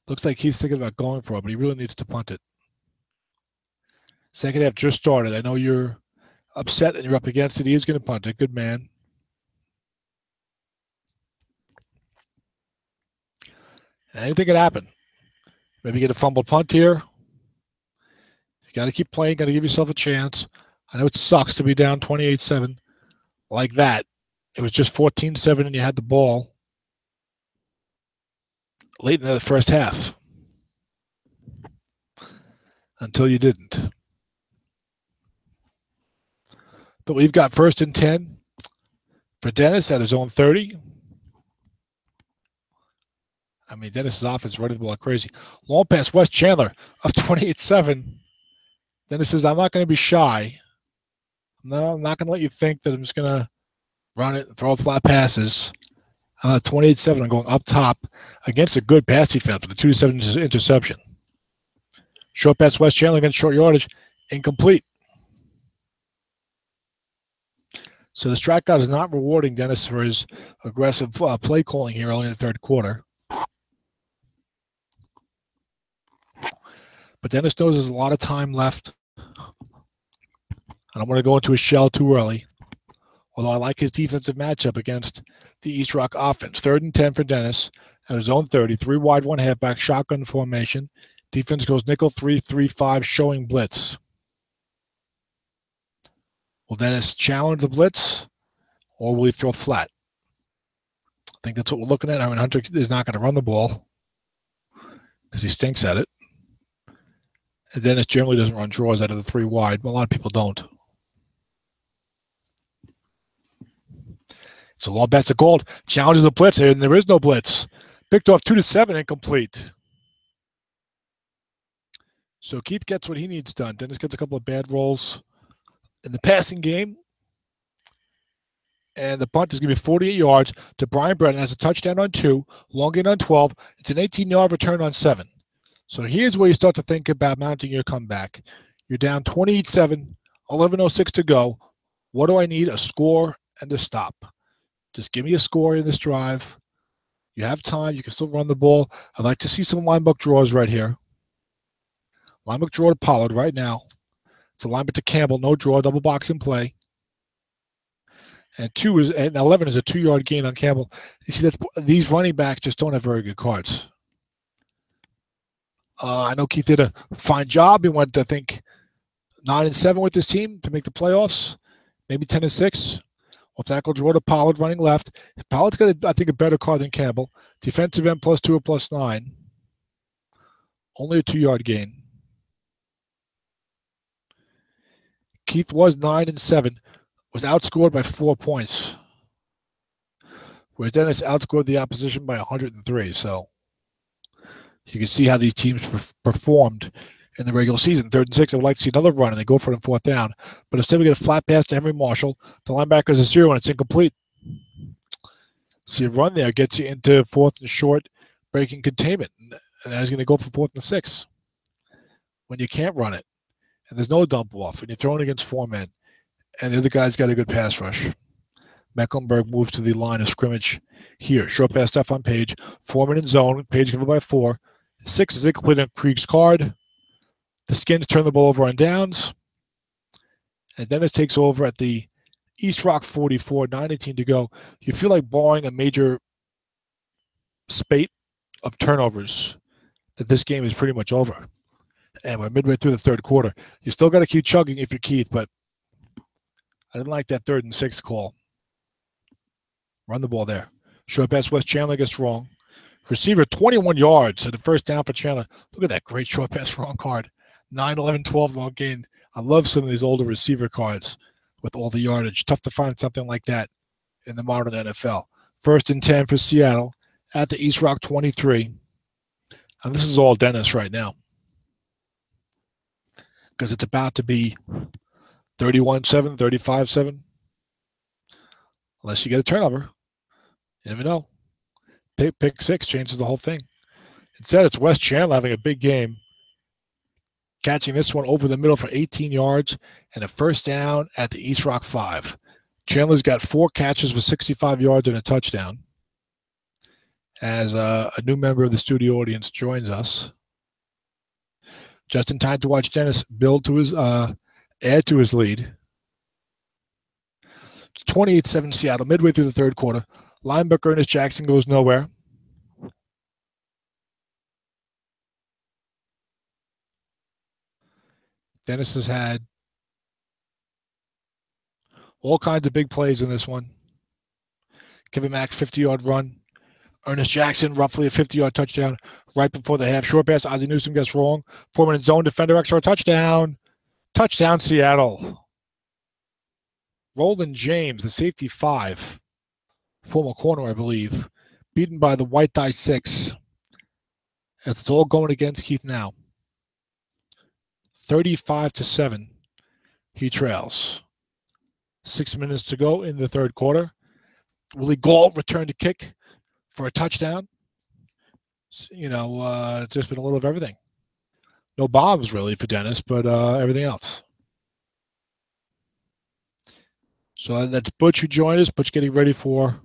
Looks like he's thinking about going for it, but he really needs to punt it. Second half just started. I know you're upset and you're up against it. He is going to punt it. Good man. Anything could happen. Maybe get a fumbled punt here. You got to keep playing. Got to give yourself a chance. I know it sucks to be down 28-7 like that. It was just 14-7 and you had the ball late in the first half until you didn't. But we've got 1st and 10 for Dennis at his own 30. I mean, Dennis's offense running the ball like crazy. Long pass, Wes Chandler of 28-7. Dennis says, I'm not going to be shy. No, I'm not going to let you think that I'm just going to run it and throw flat passes. 28-7, I'm going up top against a good pass defense with a 2-7 interception. Short pass, Wes Chandler against short yardage, incomplete. So the Strat God is not rewarding Dennis for his aggressive play calling here early in the third quarter. But Dennis knows there's a lot of time left. I don't want to go into his shell too early, although I like his defensive matchup against the East Rock offense. 3rd and 10 for Dennis at his own 30, 3 wide, 1 halfback, shotgun formation. Defense goes nickel 3-3-5, showing blitz. Will Dennis challenge the blitz, or will he throw flat? I think that's what we're looking at. I mean, Hunter is not going to run the ball because he stinks at it. And Dennis generally doesn't run draws out of the 3 wide, but a lot of people don't. It's a long pass to Gold. Challenges the blitz, and there is no blitz. Picked off 2-7, incomplete. So Keith gets what he needs done. Dennis gets a couple of bad rolls in the passing game. And the punt is going to be 48 yards to Brian Brennan. Has a touchdown on 2, long gain on 12. It's an 18-yard return on 7. So here's where you start to think about mounting your comeback. You're down 28-7, 11:06 to go. What do I need? A score and a stop. Just give me a score in this drive. You have time. You can still run the ball. I'd like to see some linebook draws right here. Linebook draw to Pollard right now. It's a linebacker to Campbell. No draw. Double box in play. And 11 is a 2-yard gain on Campbell. You see that these running backs just don't have very good cards. I know Keith did a fine job. He went, I think, 9-7 with his team to make the playoffs. Maybe 10-6. We'll tackle draw to Pollard running left. Pollard's got, I think, a better card than Campbell. Defensive end +2 or +9. Only a 2-yard gain. Keith was 9-7. Was outscored by 4 points. Whereas Dennis outscored the opposition by 103. So you can see how these teams performed in the regular season. 3rd and 6, I would like to see another run, and they go for it on 4th down. But instead, we get a flat pass to Henry Marshall. The linebacker is a 0, and it's incomplete. See a run there, gets you into 4th and short, breaking containment. And now he's going to go for 4th and 6 when you can't run it. And there's no dump off, and you're throwing against 4 men. And the other guy's got a good pass rush. Mecklenburg moves to the line of scrimmage here. Short pass stuff on Page. Foreman in zone. Page covered by 4. 6 is incomplete on Krieg's card. The Skins turn the ball over on downs. And Dennis takes over at the East Rock 44, 9:18 to go. You feel like barring a major spate of turnovers that this game is pretty much over. And we're midway through the 3rd quarter. You still got to keep chugging if you're Keith, but I didn't like that 3rd and 6 call. Run the ball there. Short pass, Wes Chandler gets wrong. Receiver 21 yards at the first down for Chandler. Look at that great short pass wrong card. 9, 11, 12 long gain. I love some of these older receiver cards with all the yardage. Tough to find something like that in the modern NFL. 1st and 10 for Seattle at the East Rock 23. And this is all Dennis right now, because it's about to be 31-7, 35-7. Unless you get a turnover. You never know. Pick 6 changes the whole thing. Instead, it's Wes Chandler having a big game, catching this one over the middle for 18 yards and a first down at the East Rock 5. Chandler's got 4 catches for 65 yards and a touchdown. As a new member of the studio audience joins us. Just in time to watch Dennis build to his add to his lead. It's 28-7 Seattle, midway through the 3rd quarter. Linebacker Ernest Jackson goes nowhere. Dennis has had all kinds of big plays in this one. Kevin Mack, 50-yard run. Ernest Jackson, roughly a 50-yard touchdown right before the half. Short pass, Ozzie Newsome gets wrong. Foreman in zone, defender extra touchdown. Touchdown, Seattle. Roland James, the safety 5, former corner, I believe, beaten by the white die 6. As it's all going against Keith now. 35-7, he trails. 6 minutes to go in the 3rd quarter. Willie Gault returned to kick for a touchdown. You know, it's just been a little of everything. No bombs, really, for Dennis, but everything else. So that's Butch who joined us. Butch getting ready for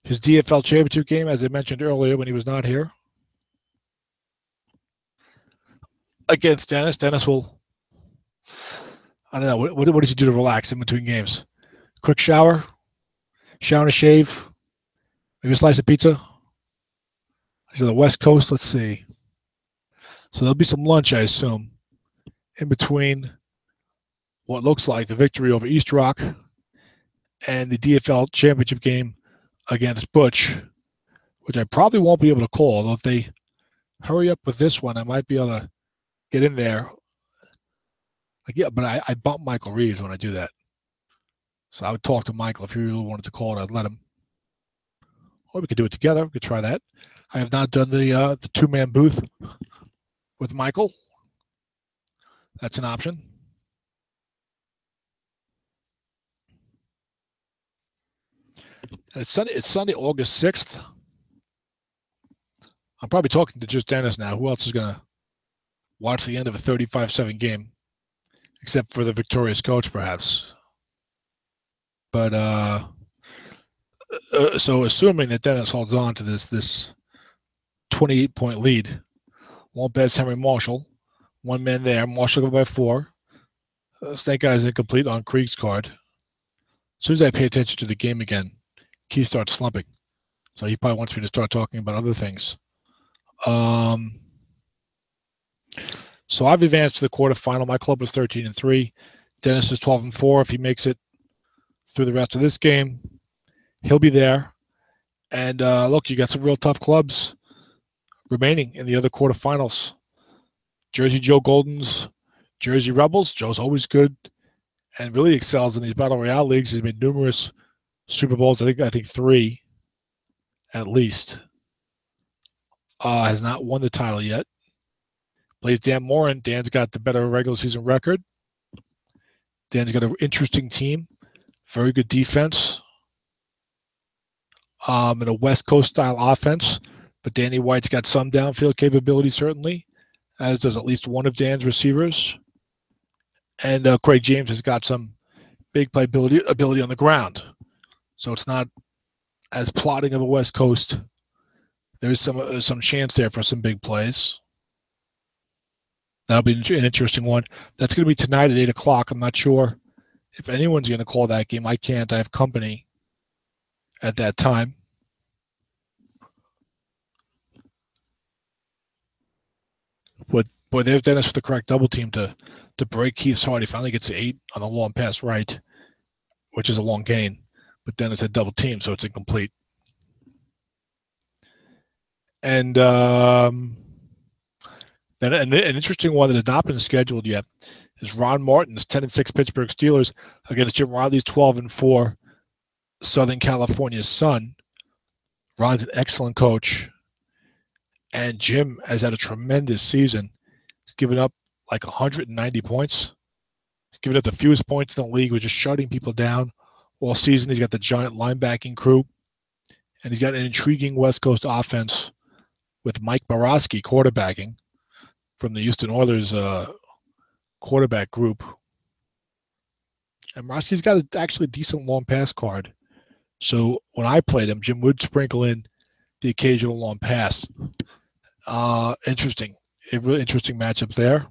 his DFL championship game, as I mentioned earlier when he was not here. Against Dennis. Dennis will, I don't know, what does he do to relax in between games? Quick shower and a shave, maybe a slice of pizza. So the West Coast, let's see. So there'll be some lunch, I assume, in between what looks like the victory over East Rock and the DFL championship game against Butch, which I probably won't be able to call. Although if they hurry up with this one, I might be able to get in there. Like, yeah, but I bump Michael Reeves when I do that. So I would talk to Michael if he really wanted to call it. I'd let him. Or we could do it together. We could try that. I have not done the two-man booth with Michael. That's an option. And it's Sunday, August 6th. I'm probably talking to just Dennis now. Who else is going to watch the end of a 35-7 game? Except for the victorious coach, perhaps. But so assuming that Dennis holds on to this 28-point lead, won't bet Henry Marshall. One man there. Marshall go by 4. Snake Eyes incomplete on Krieg's card. As soon as I pay attention to the game again, Keith starts slumping. So he probably wants me to start talking about other things. So I've advanced to the quarterfinal. My club was 13-3. Dennis is 12-4. If he makes it through the rest of this game, he'll be there. And look, you got some real tough clubs remaining in the other quarterfinals. Jersey Joe Goldens, Jersey Rebels. Joe's always good and really excels in these Battle Royale leagues. He's made numerous Super Bowls. I think 3 at least. Has not won the title yet. Plays Dan Morin. Dan's got the better regular season record. Dan's got an interesting team. Very good defense. And a West Coast style offense. But Danny White's got some downfield capability, certainly, as does at least one of Dan's receivers. And Craig James has got some big play ability on the ground. So it's not as plotting of a West Coast. There's some chance there for some big plays. That'll be an interesting one. That's going to be tonight at 8 o'clock. I'm not sure if anyone's going to call that game. I can't. I have company at that time. Boy, there's Dennis with the correct double team to break Keith's heart. He finally gets to 8 on the long pass right, which is a long gain. But Dennis had double team, so it's incomplete. And then an interesting one that has not been scheduled yet is Ron Martin's 10-6 Pittsburgh Steelers against Jim Riley's 12-4 Southern California Sun. Ron's an excellent coach, and Jim has had a tremendous season. He's given up like 190 points. He's given up the fewest points in the league, which is shutting people down all season. He's got the giant linebacking crew, and he's got an intriguing West Coast offense with Mike Borowski quarterbacking from the Houston Oilers quarterback group. And Borowski's got actually a decent long pass card. So when I played him, Jim would sprinkle in the occasional long pass. Interesting. A really interesting matchup there.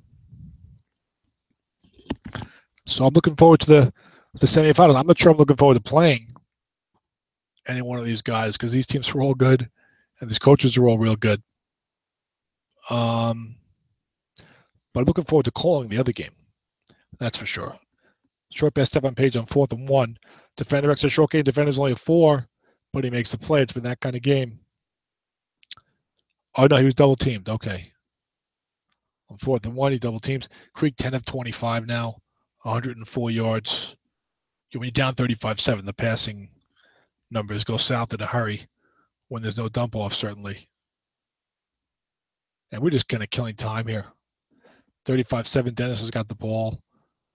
So I'm looking forward to the semifinals. I'm not sure I'm looking forward to playing any one of these guys because these teams are all good and these coaches are all real good. But I'm looking forward to calling the other game. That's for sure. Short pass step on page on 4th and 1. Defender extra short game. Defender's only a 4, but he makes the play. It's been that kind of game. Oh, no, he was double teamed. Okay. On 4th and 1, he double teams. Krieg 10 of 25 now, 104 yards. When you're down 35-7, the passing numbers go south in a hurry when there's no dump off, certainly. And we're just kind of killing time here. 35-7, Dennis has got the ball.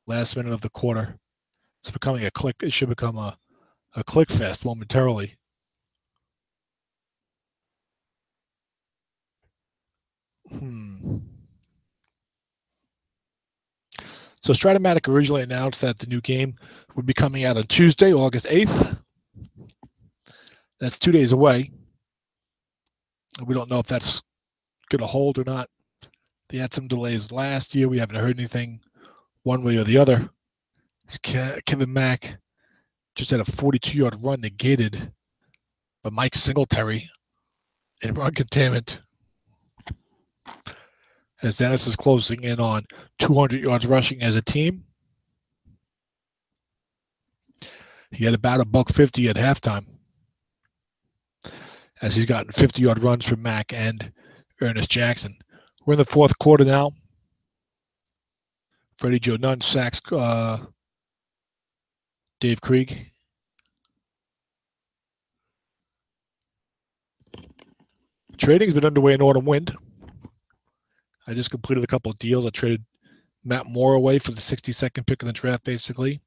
Last minute of the quarter. It's becoming a click. It should become a click fest momentarily. So Strat-O-Matic originally announced that the new game would be coming out on Tuesday, August 8th. That's 2 days away. We don't know if that's going to hold or not. They had some delays last year. We haven't heard anything one way or the other. Kevin Mack just had a 42-yard run negated by Mike Singletary in run containment, as Dennis is closing in on 200 yards rushing as a team. He had about $150 at halftime, as he's gotten 50-yard runs from Mack and Ernest Jackson. We're in the fourth quarter now. Freddie Joe Nunn sacks Dave Krieg. Trading's been underway in Autumn Wind. I just completed a couple of deals. I traded Matt Moore away for the 62nd pick in the draft, basically.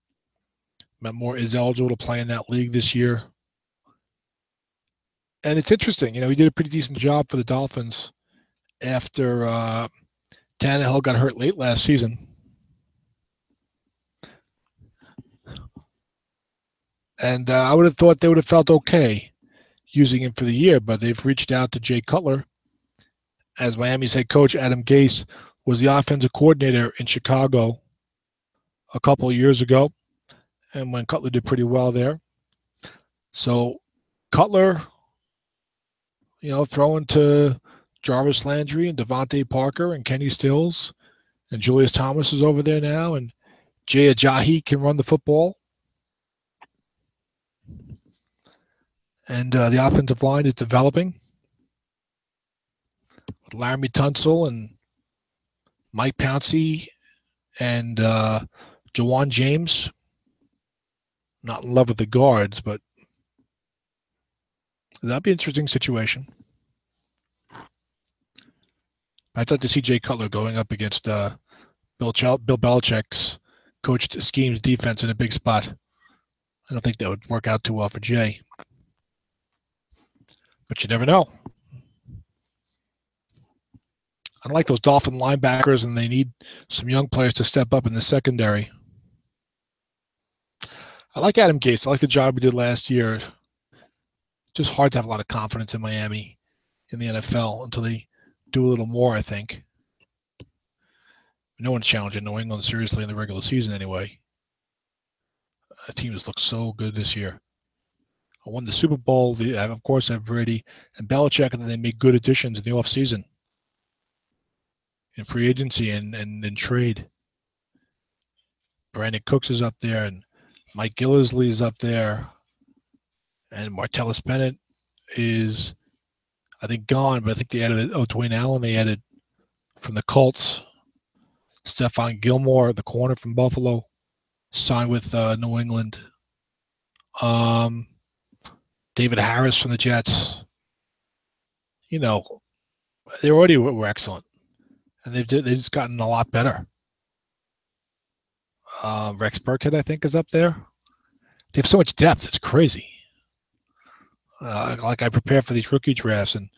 Matt Moore is eligible to play in that league this year. And it's interesting. He did a pretty decent job for the Dolphins after Tannehill got hurt late last season. And I would have thought they would have felt okay using him for the year, but they've reached out to Jay Cutler, as Miami's head coach. Adam Gase was the offensive coordinator in Chicago a couple of years ago, and when Cutler did pretty well there. So Cutler, throwing to Jarvis Landry and Devontae Parker and Kenny Stills, and Julius Thomas is over there now, and Jay Ajayi can run the football. And the offensive line is developing with Laramie Tunsil and Mike Pouncey and Jawan James. Not in love with the guards, but that'd be an interesting situation. I'd like to see Jay Cutler going up against Bill Belichick's coached schemes defense in a big spot. I don't think that would work out too well for Jay. But you never know. Unlike those Dolphin linebackers, and they need some young players to step up in the secondary. I like Adam Gase. I like the job he did last year. It's just hard to have a lot of confidence in Miami in the NFL until they do a little more, I think. No one's challenging New England seriously in the regular season anyway. The team has looked so good this year. I won the Super Bowl. They, of course, have Brady and Belichick, and then they made good additions in the offseason, in free agency and in trade. Brandon Cooks is up there, and Mike Gillislee is up there, and Martellus Bennett is, I think, gone, but I think they added Dwayne Allen. They added from the Colts. Stephon Gilmore, the corner from Buffalo, signed with New England. David Harris from the Jets. They already were excellent, and they've just gotten a lot better. Rex Burkhead, I think, is up there. They have so much depth; it's crazy. Like I prepare for these rookie drafts, and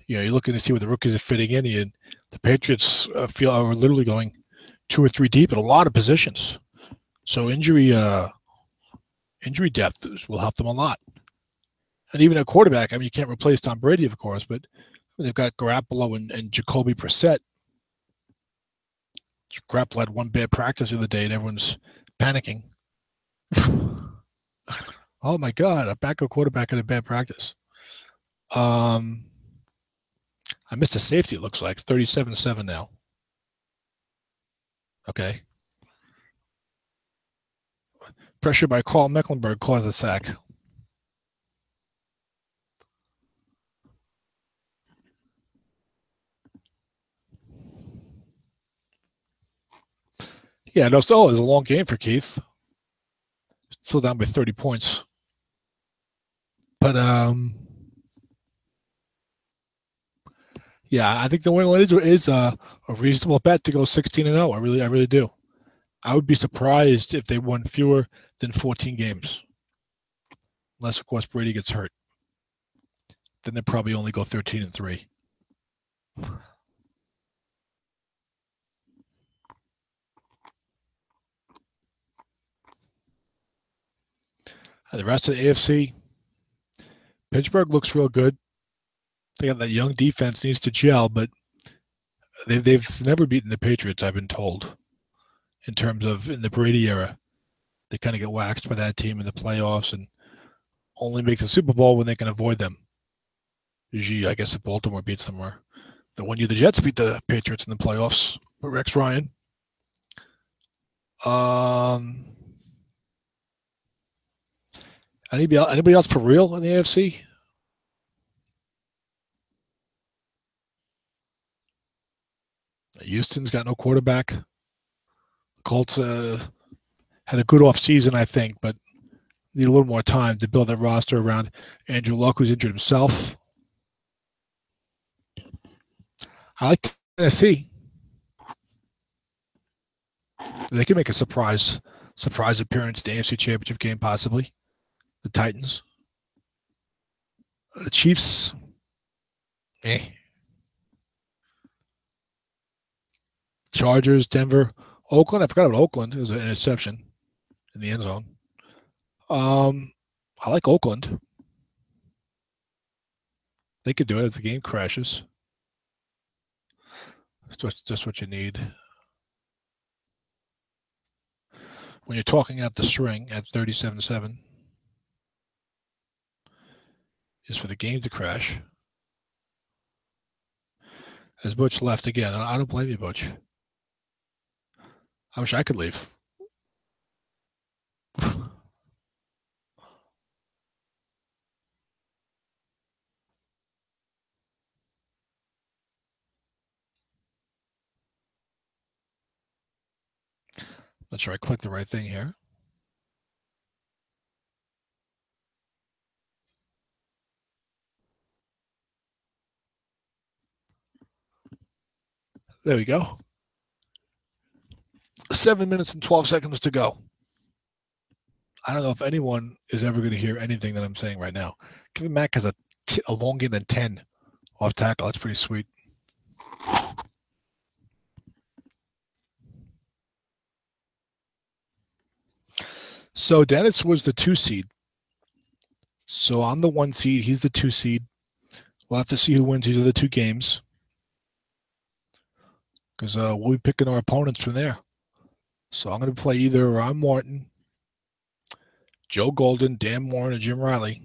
you're looking to see where the rookies are fitting in. And the Patriots are literally going 2 or 3 deep at a lot of positions. So injury depth will help them a lot. And even at quarterback, you can't replace Tom Brady, of course, but they've got Garoppolo and Jacoby Brissett. Garoppolo had one bad practice the other day, and everyone's panicking. Oh, my God, a backup quarterback in a bad practice. I missed a safety, it looks like. 37-7 now. Okay. Pressure by Carl Mecklenburg caused the sack. Yeah, no, still, it was a long game for Keith. Still down by 30 points. But, yeah, I think the New England is a reasonable bet to go 16-0. I really do. I would be surprised if they won fewer than 14 games. Unless, of course, Brady gets hurt. Then they'd probably only go 13-3. The rest of the AFC, Pittsburgh looks real good. They got that young defense, needs to gel, but they've never beaten the Patriots, I've been told, in terms of in the Brady era. They kind of get waxed by that team in the playoffs and only make the Super Bowl when they can avoid them, Usually, I guess if Baltimore beats them, or the one year the Jets beat the Patriots in the playoffs with Rex Ryan. Anybody else for real in the AFC? Houston's got no quarterback. The Colts had a good offseason, I think, but need a little more time to build that roster around Andrew Luck, who's injured himself. I like Tennessee. They can make a surprise appearance in the AFC Championship game, possibly. The Titans. The Chiefs. Chargers, Denver, Oakland. I forgot about Oakland. It was an interception in the end zone. I like Oakland. They could do it as the game crashes. That's just what you need. When you're talking out the string at 37-7, is for the game to crash. As Butch left again, I don't blame you, Butch. I wish I could leave. Not sure I clicked the right thing here. There we go. 7 minutes and 12 seconds to go. I don't know if anyone is ever going to hear anything that I'm saying right now. Kevin Mack has a long game than 10 off tackle. That's pretty sweet. So Dennis was the 2 seed. So I'm the 1 seed. He's the 2 seed. We'll have to see who wins these other 2 games, because we'll be picking our opponents from there. So I'm going to play either Ron Martin, Joe Golden, Dan Warren, or Jim Riley.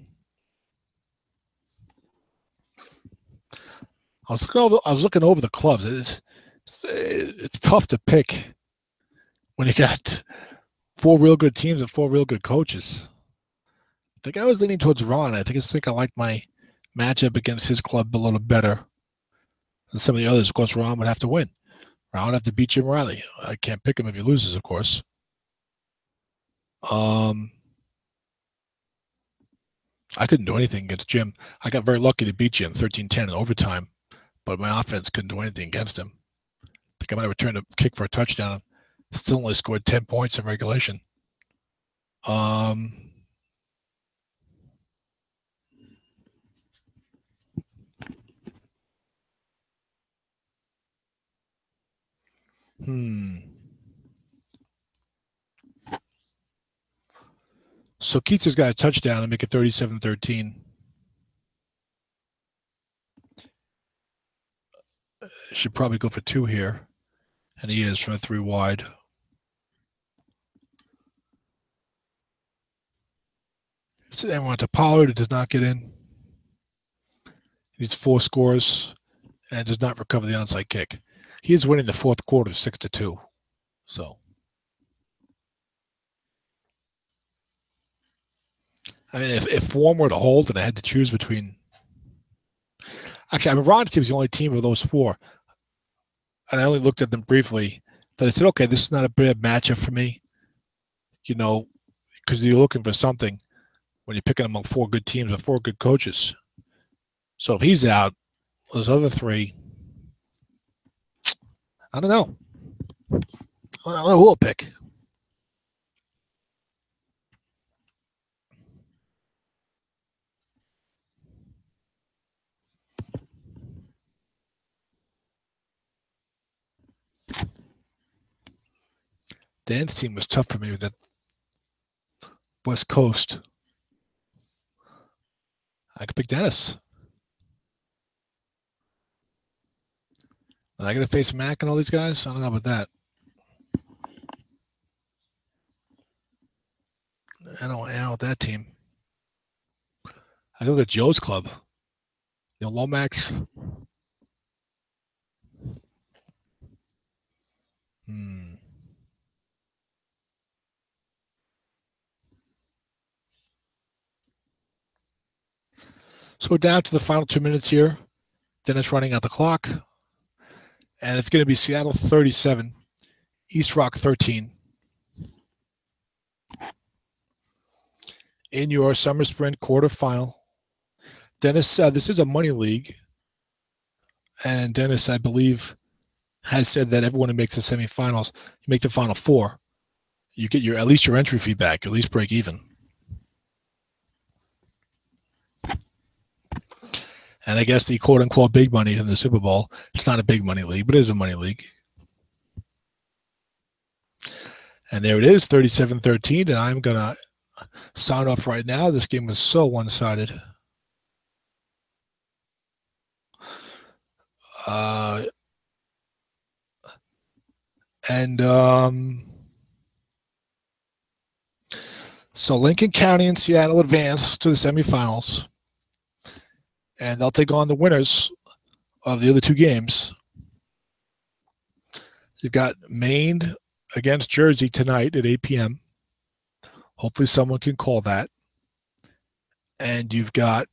I was looking over the clubs. It's tough to pick when you got 4 real good teams and 4 real good coaches. I think I was leaning towards Ron. I think I like my matchup against his club a little better than some of the others. Of course, Ron would have to win. Ron would have to beat Jim Riley. I can't pick him if he loses, of course. I couldn't do anything against Jim. I got very lucky to beat Jim 13-10 in overtime, but my offense couldn't do anything against him. I think I might have returned a kick for a touchdown. Still only scored 10 points in regulation. So Keats has got a touchdown and make it 37-13. Should probably go for 2 here. And he is from a 3 wide. So then went to Pollard. It does not get in. He needs 4 scores and does not recover the onside kick. He is winning the 4th quarter 6-2. So, I mean, if one were to hold and I had to choose between, actually, I mean, Ron's team is the only team of those 4, and I only looked at them briefly. That I said, okay, this is not a bad matchup for me, because you're looking for something when you're picking among 4 good teams and 4 good coaches. So if he's out, those other 3, I don't know. I don't know who I'll pick. Dan's team was tough for me with that West Coast. I could pick Dennis. Am I going to face Mac and all these guys? I don't know about that. I don't know that team. I look at Joe's club. Lomax. So we're down to the final 2 minutes here. Dennis running out the clock. And it's going to be Seattle 37, East Rock 13. In your Summer Sprint quarterfinal. Dennis, this is a money league. And Dennis, I believe, has said that everyone who makes the semifinals, you make the final four, you get at least your entry fee back, at least break even. And I guess the quote-unquote big money in the Super Bowl, it's not a big money league, but it is a money league. And there it is, 37-13, and I'm going to sign off right now. This game was so one-sided. So Lincoln County and Seattle advance to the semifinals. And they'll take on the winners of the other two games. You've got Maine against Jersey tonight at 8 p.m. Hopefully someone can call that. And you've got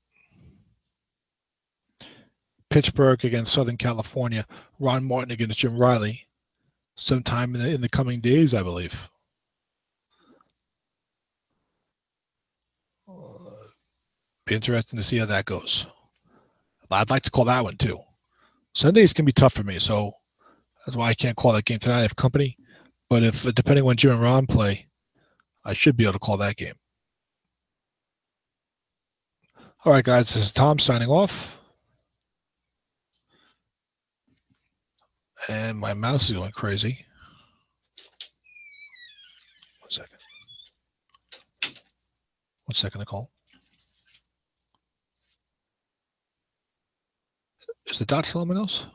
Pittsburgh against Southern California. Ron Martin against Jim Riley sometime in the coming days, I believe. Be interesting to see how that goes. I'd like to call that one too. Sundays can be tough for me, so that's why I can't call that game tonight. I have company, but if depending on when Jim and Ron play, I should be able to call that game. All right, guys, this is Tom signing off. And my mouse is going crazy. 1 second. 1 second, Nicole. Is the dot still on my nose?